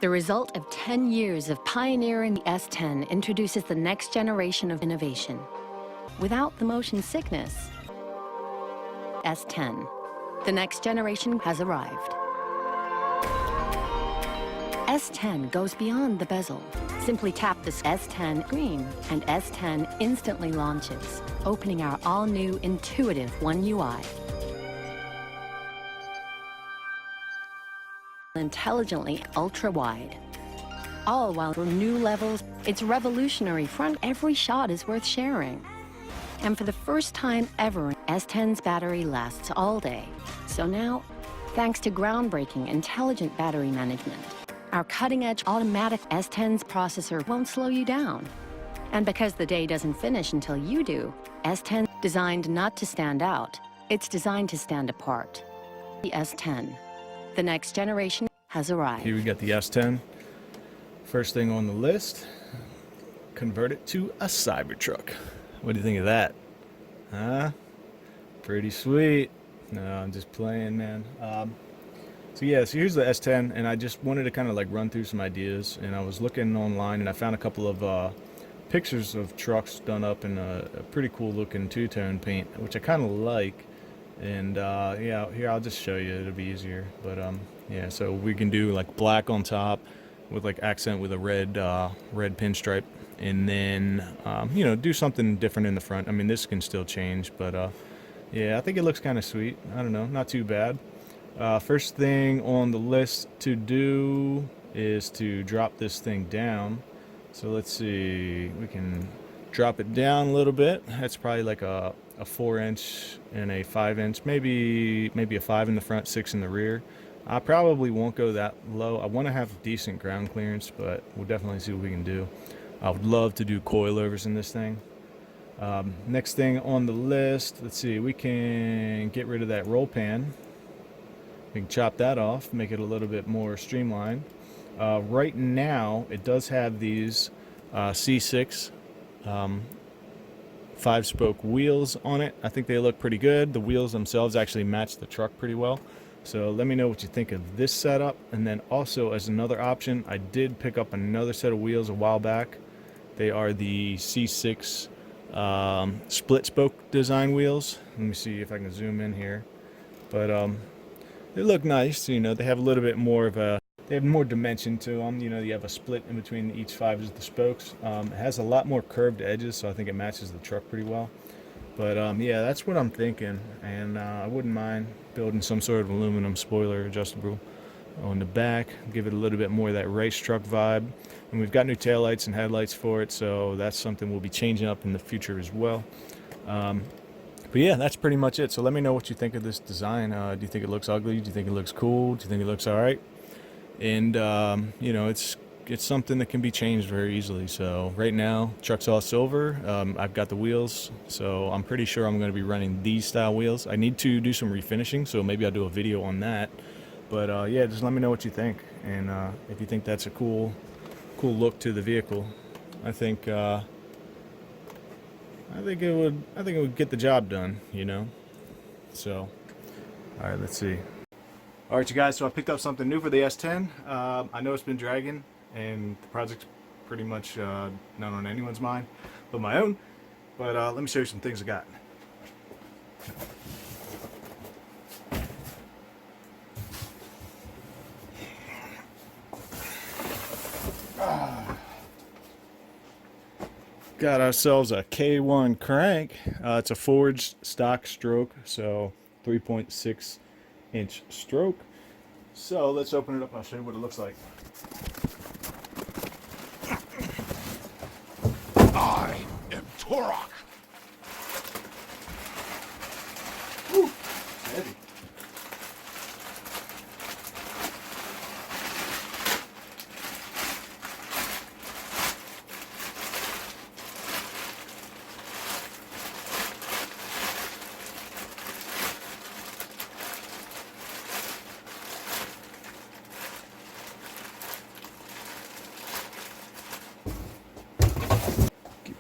The result of 10 years of pioneering, the S10 introduces the next generation of innovation. Without the motion sickness, S10, the next generation has arrived. S10 goes beyond the bezel. Simply tap the S10 screen and S10 instantly launches, opening our all-new intuitive One UI. Intelligently ultra-wide. All while for new levels, its revolutionary front, every shot is worth sharing. And for the first time ever, S10's battery lasts all day. So now, thanks to groundbreaking intelligent battery management, our cutting-edge automatic S10's processor won't slow you down. And because the day doesn't finish until you do, S10 designed not to stand out, it's designed to stand apart. The S10. The next generation has arrived. Here we got the S10. First thing on the list, convert it to a Cybertruck. What do you think of that? Huh? Pretty sweet. No, I'm just playing, man. So here's the S10, and I just wanted to kind of like run through some ideas. And I was looking online, and I found a couple of pictures of trucks done up in a pretty cool looking two-tone paint, which I kind of like. And yeah, here I'll just show you, it'll be easier. But yeah, so we can do like black on top with like accent with a red pinstripe, and then you know, do something different in the front. I mean, this can still change, but yeah, I think it looks kind of sweet. I don't know, not too bad. First thing on the list to do is to drop this thing down. So let's see, we can drop it down a little bit. That's probably like a 4-inch and a 5-inch, maybe a 5 in the front, 6 in the rear. I probably won't go that low. I want to have decent ground clearance, but we'll definitely see what we can do. I would love to do coilovers in this thing. Next thing on the list, let's see, we can get rid of that roll pan. We can chop that off, make it a little bit more streamlined. Right now, it does have these C6 5-spoke wheels on it. I think they look pretty good. The wheels themselves actually match the truck pretty well. So let me know what you think of this setup. And then also, as another option, I did pick up another set of wheels a while back. They are the C6 split spoke design wheels. Let me see if I can zoom in here. But they look nice. You know, they have a little bit more of a, they have more dimension to them. You know, you have a split in between each 5 of the spokes. It has a lot more curved edges, so I think it matches the truck pretty well. But yeah, that's what I'm thinking, and I wouldn't mind building some sort of aluminum spoiler adjustable on the back, give it a little bit more of that race truck vibe. And we've got new taillights and headlights for it, so that's something we'll be changing up in the future as well. But yeah, that's pretty much it. So let me know what you think of this design. Do you think it looks ugly? Do you think it looks cool? Do you think it looks all right? And you know, it's something that can be changed very easily. So right now, truck's all silver. I've got the wheels, so I'm pretty sure I'm going to be running these style wheels. I need to do some refinishing, so maybe I'll do a video on that. But yeah, just let me know what you think, and if you think that's a cool look to the vehicle. I think it would get the job done, you know. So, all right, let's see. All right, you guys. So I picked up something new for the S10. I know it's been dragging, and the project's pretty much not on anyone's mind but my own. But let me show you some things I got. Got ourselves a K1 crank. It's a forged stock stroke, so 3.6-inch stroke. So let's open it up and I'll show you what it looks like. I am Torok. Woo, heavy.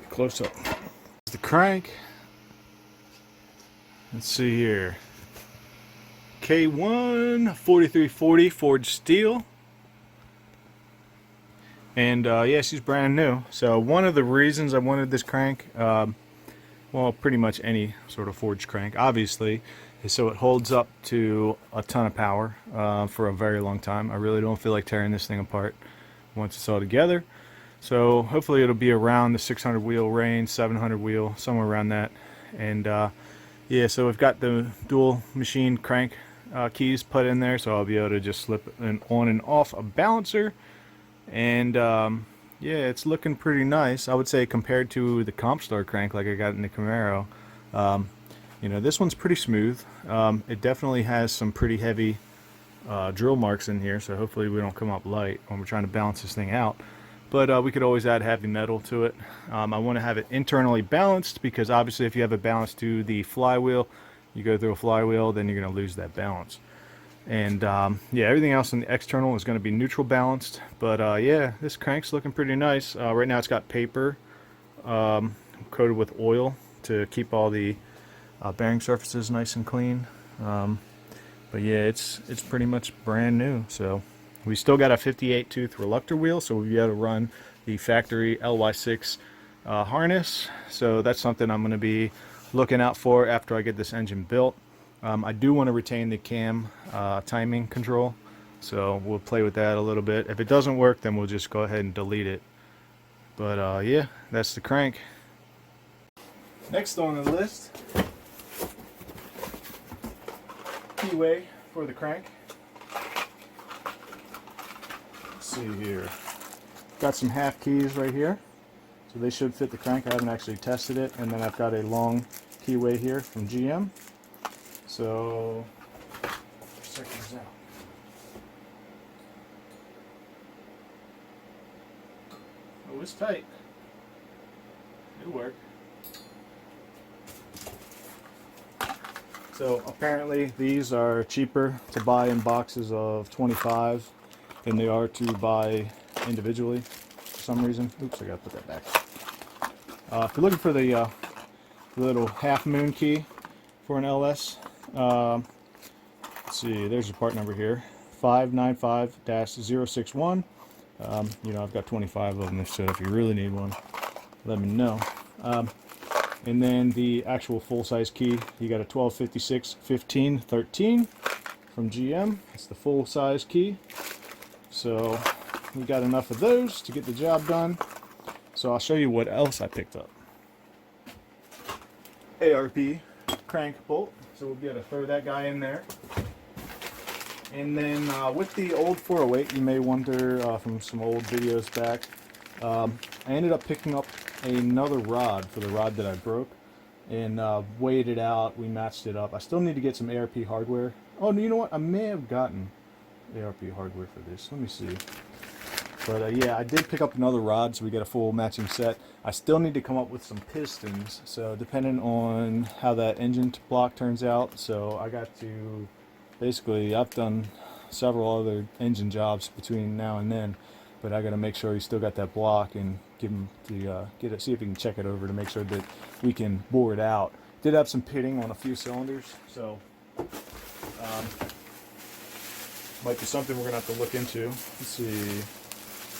Close up. The crank. Let's see here. K1 4340 forged steel. And yeah, she's brand new. So one of the reasons I wanted this crank, well, pretty much any sort of forged crank, obviously, is so it holds up to a ton of power for a very long time. I really don't feel like tearing this thing apart once it's all together. So hopefully it'll be around the 600 wheel range, 700 wheel, somewhere around that. And yeah, so we've got the dual machine crank keys put in there, so I'll be able to just slip an on and off a balancer. And yeah, it's looking pretty nice, I would say, compared to the Compstar crank like I got in the Camaro. You know, this one's pretty smooth. It definitely has some pretty heavy drill marks in here, so hopefully we don't come up light when we're trying to balance this thing out. But we could always add heavy metal to it. I want to have it internally balanced, because obviously if you have it balanced to the flywheel, you go through a flywheel, then you're going to lose that balance. And yeah, everything else in the external is going to be neutral balanced. But yeah, this crank's looking pretty nice. Right now it's got paper coated with oil to keep all the bearing surfaces nice and clean. But yeah, it's pretty much brand new. So we still got a 58 tooth reluctor wheel, so we'll be able to run the factory LY6 harness. So that's something I'm going to be looking out for after I get this engine built. I do want to retain the cam timing control, so we'll play with that a little bit. If it doesn't work, then we'll just go ahead and delete it. But yeah, that's the crank. Next on the list, keyway for the crank. Let's see here. Got some half keys right here, so they should fit the crank. I haven't actually tested it. And then I've got a long keyway here from GM. So let's check this out. Oh, it's tight. It'll work. So apparently these are cheaper to buy in boxes of 25 than they are to buy individually for some reason. Oops, I gotta put that back. If you're looking for the little half moon key for an LS, let's see, there's your part number here, 595-061. You know, I've got 25 of them, so if you really need one, let me know. And then the actual full-size key, you got a 1256-1513 from GM. It's the full-size key. So we got enough of those to get the job done. So I'll show you what else I picked up. ARP crank bolt. So we'll be able to throw that guy in there. And then with the old 408, you may wonder from some old videos back, I ended up picking up another rod for the rod that I broke, and weighed it out. We matched it up. I still need to get some ARP hardware. Oh, you know what? I may have gotten ARP hardware for this. Let me see. But yeah, I did pick up another rod, so we get a full matching set. I still need to come up with some pistons, so depending on how that engine block turns out. So I got to, basically, I've done several other engine jobs between now and then, but I got to make sure he's still got that block and give him to get it, see if he can check it over to make sure that we can bore it out. Did have some pitting on a few cylinders, so might be something we're gonna have to look into. Let's see.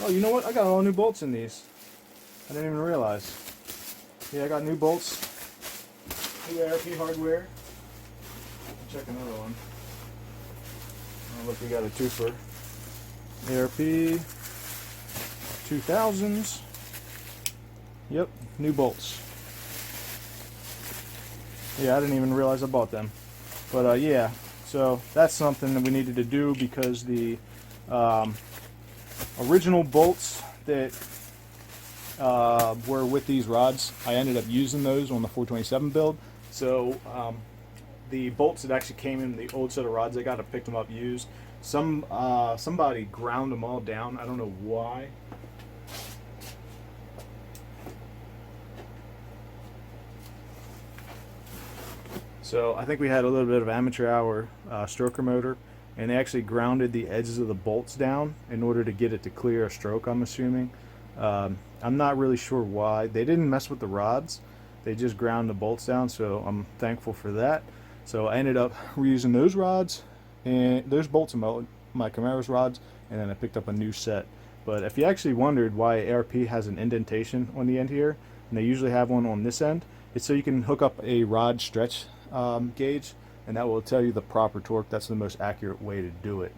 Oh, you know what? I got all new bolts in these. I didn't even realize. Yeah, I got new bolts, new ARP hardware. Check another one. Oh, look, we got a twofer. ARP 2000s. Yep, new bolts. Yeah, I didn't even realize I bought them. But yeah, so that's something that we needed to do, because the original bolts that were with these rods, I ended up using those on the 427 build. So the bolts that actually came in the old set of rods, I got to pick them up used. Somebody ground them all down. I don't know why. So I think we had a little bit of amateur hour stroker motor, and they actually grounded the edges of the bolts down in order to get it to clear a stroke, I'm assuming. I'm not really sure why. They didn't mess with the rods. They just ground the bolts down, so I'm thankful for that. So I ended up reusing those rods and those bolts in my Camaro's rods, and then I picked up a new set But if you actually wondered why ARP has an indentation on the end here, and they usually have one on this end, it's so you can hook up a rod stretch gauge, and that will tell you the proper torque. That's the most accurate way to do it.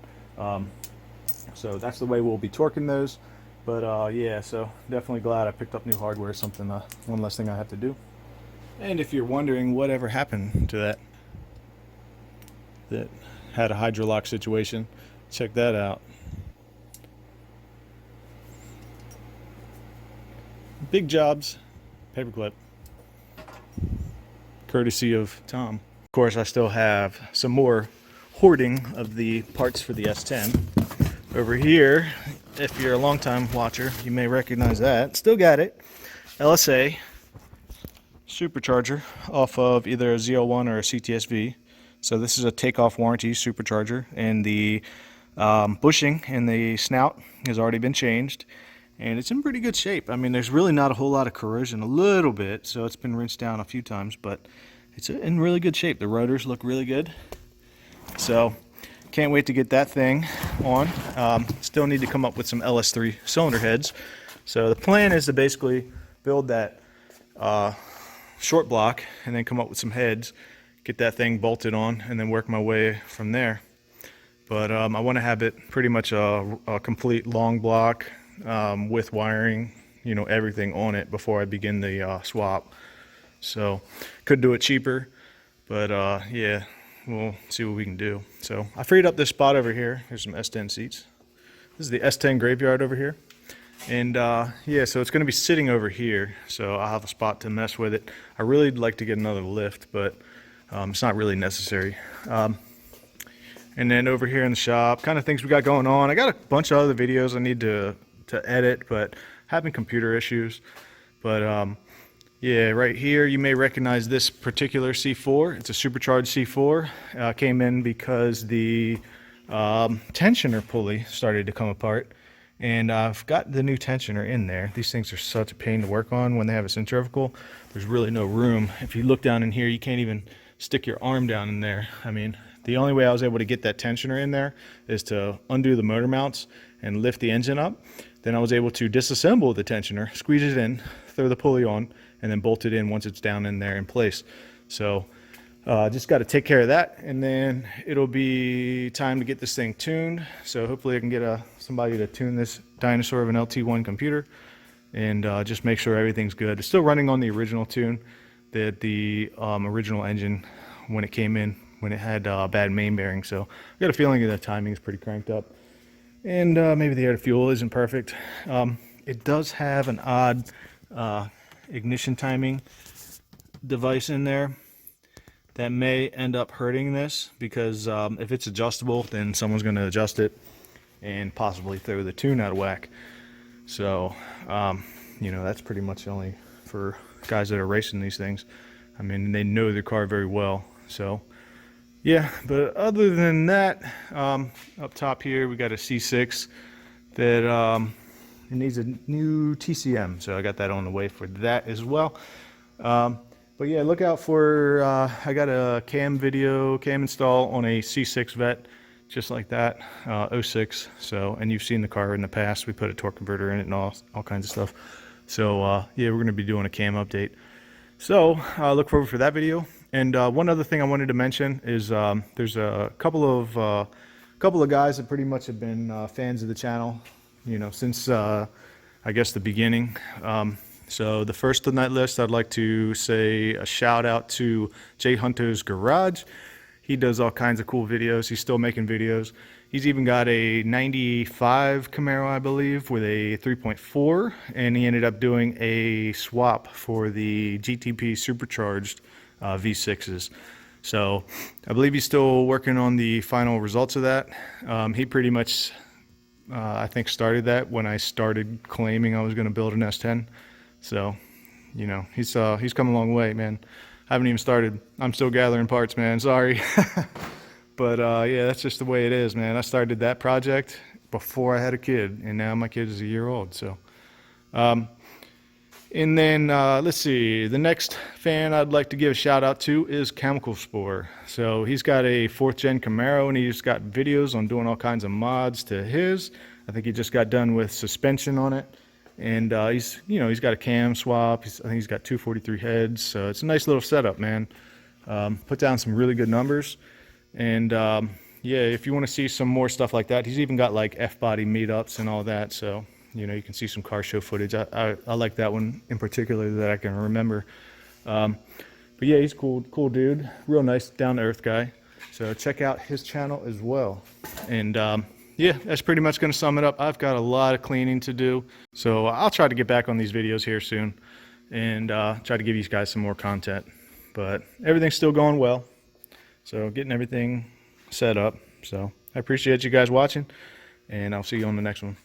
So that's the way we'll be torquing those. But yeah, so definitely glad I picked up new hardware, something, one less thing I have to do. And if you're wondering whatever happened to that had a hydrolock situation, check that out. Big Jobs paperclip, courtesy of Tom. Of course, I still have some more hoarding of the parts for the S10. Over here, if you're a long-time watcher, you may recognize that. Still got it. LSA supercharger off of either a Z01 or a CTSV. So this is a takeoff warranty supercharger, and the bushing in the snout has already been changed, and it's in pretty good shape. I mean, there's really not a whole lot of corrosion, a little bit, so it's been rinsed down a few times, but it's in really good shape. The rotors look really good. So can't wait to get that thing on. Still need to come up with some LS3 cylinder heads. So the plan is to basically build that short block and then come up with some heads, get that thing bolted on, and then work my way from there. But I want to have it pretty much a complete long block with wiring, you know, everything on it before I begin the swap. So could do it cheaper, but yeah, we'll see what we can do. So I freed up this spot over here. Here's some S10 seats. This is the S10 graveyard over here. And yeah, so it's going to be sitting over here, so I'll have a spot to mess with it. I really would like to get another lift, but it's not really necessary. And then over here in the shop, kind of things we got going on. I got a bunch of other videos I need to edit, but having computer issues. But yeah, right here you may recognize this particular C4. It's a supercharged C4. Came in because the tensioner pulley started to come apart. And I've got the new tensioner in there. These things are such a pain to work on when they have a centrifugal. There's really no room. If you look down in here, you can't even stick your arm down in there. I mean, the only way I was able to get that tensioner in there is to undo the motor mounts and lift the engine up. Then I was able to disassemble the tensioner, squeeze it in, throw the pulley on, and then bolt it in once it's down in there in place. So just got to take care of that, and then it'll be time to get this thing tuned. So hopefully I can get somebody to tune this dinosaur of an LT1 computer and just make sure everything's good. It's still running on the original tune, that the original engine when it came in, when it had bad main bearing. So I got a feeling that the timing is pretty cranked up, and maybe the air to fuel isn't perfect. It does have an odd ignition timing device in there that may end up hurting this, because if it's adjustable, then someone's going to adjust it and possibly throw the tune out of whack. So you know, that's pretty much only for guys that are racing these things. I mean, they know their car very well. So yeah, but other than that, up top here we got a C6 that it needs a new TCM, so I got that on the way for that as well. But yeah, look out for, I got a cam install on a C6 vet, just like that, 06. So, and you've seen the car in the past. We put a torque converter in it and all kinds of stuff. So yeah, we're going to be doing a cam update. So look forward for that video. And one other thing I wanted to mention is there's a couple of guys that pretty much have been fans of the channel, you know, since I guess the beginning. So the first on that list, I'd like to say a shout out to Jay Hunto's Garage. He does all kinds of cool videos. He's still making videos. He's even got a 95 Camaro, I believe, with a 3.4, and he ended up doing a swap for the GTP supercharged V6s. So I believe he's still working on the final results of that. He pretty much, I think, started that when I started claiming I was going to build an S10. So, you know, he's come a long way, man. I haven't even started. I'm still gathering parts, man. Sorry. But yeah, that's just the way it is, man. I started that project before I had a kid, and now my kid is a year old. So And then let's see, the next fan I'd like to give a shout out to is Chemical Spore. So he's got a 4th gen Camaro, and he's got videos on doing all kinds of mods to his. I think he just got done with suspension on it, and he's got a cam swap. I think he's got 243 heads, so it's a nice little setup, man. Put down some really good numbers, and yeah, if you want to see some more stuff like that, he's even got like F-body meetups and all that, so you know, you can see some car show footage. I like that one in particular that I can remember. But yeah, he's cool dude, real nice, down-to-earth guy. So check out his channel as well. And yeah, that's pretty much going to sum it up. I've got a lot of cleaning to do, so I'll try to get back on these videos here soon and try to give you guys some more content. But everything's still going well, so getting everything set up. So I appreciate you guys watching, and I'll see you on the next one.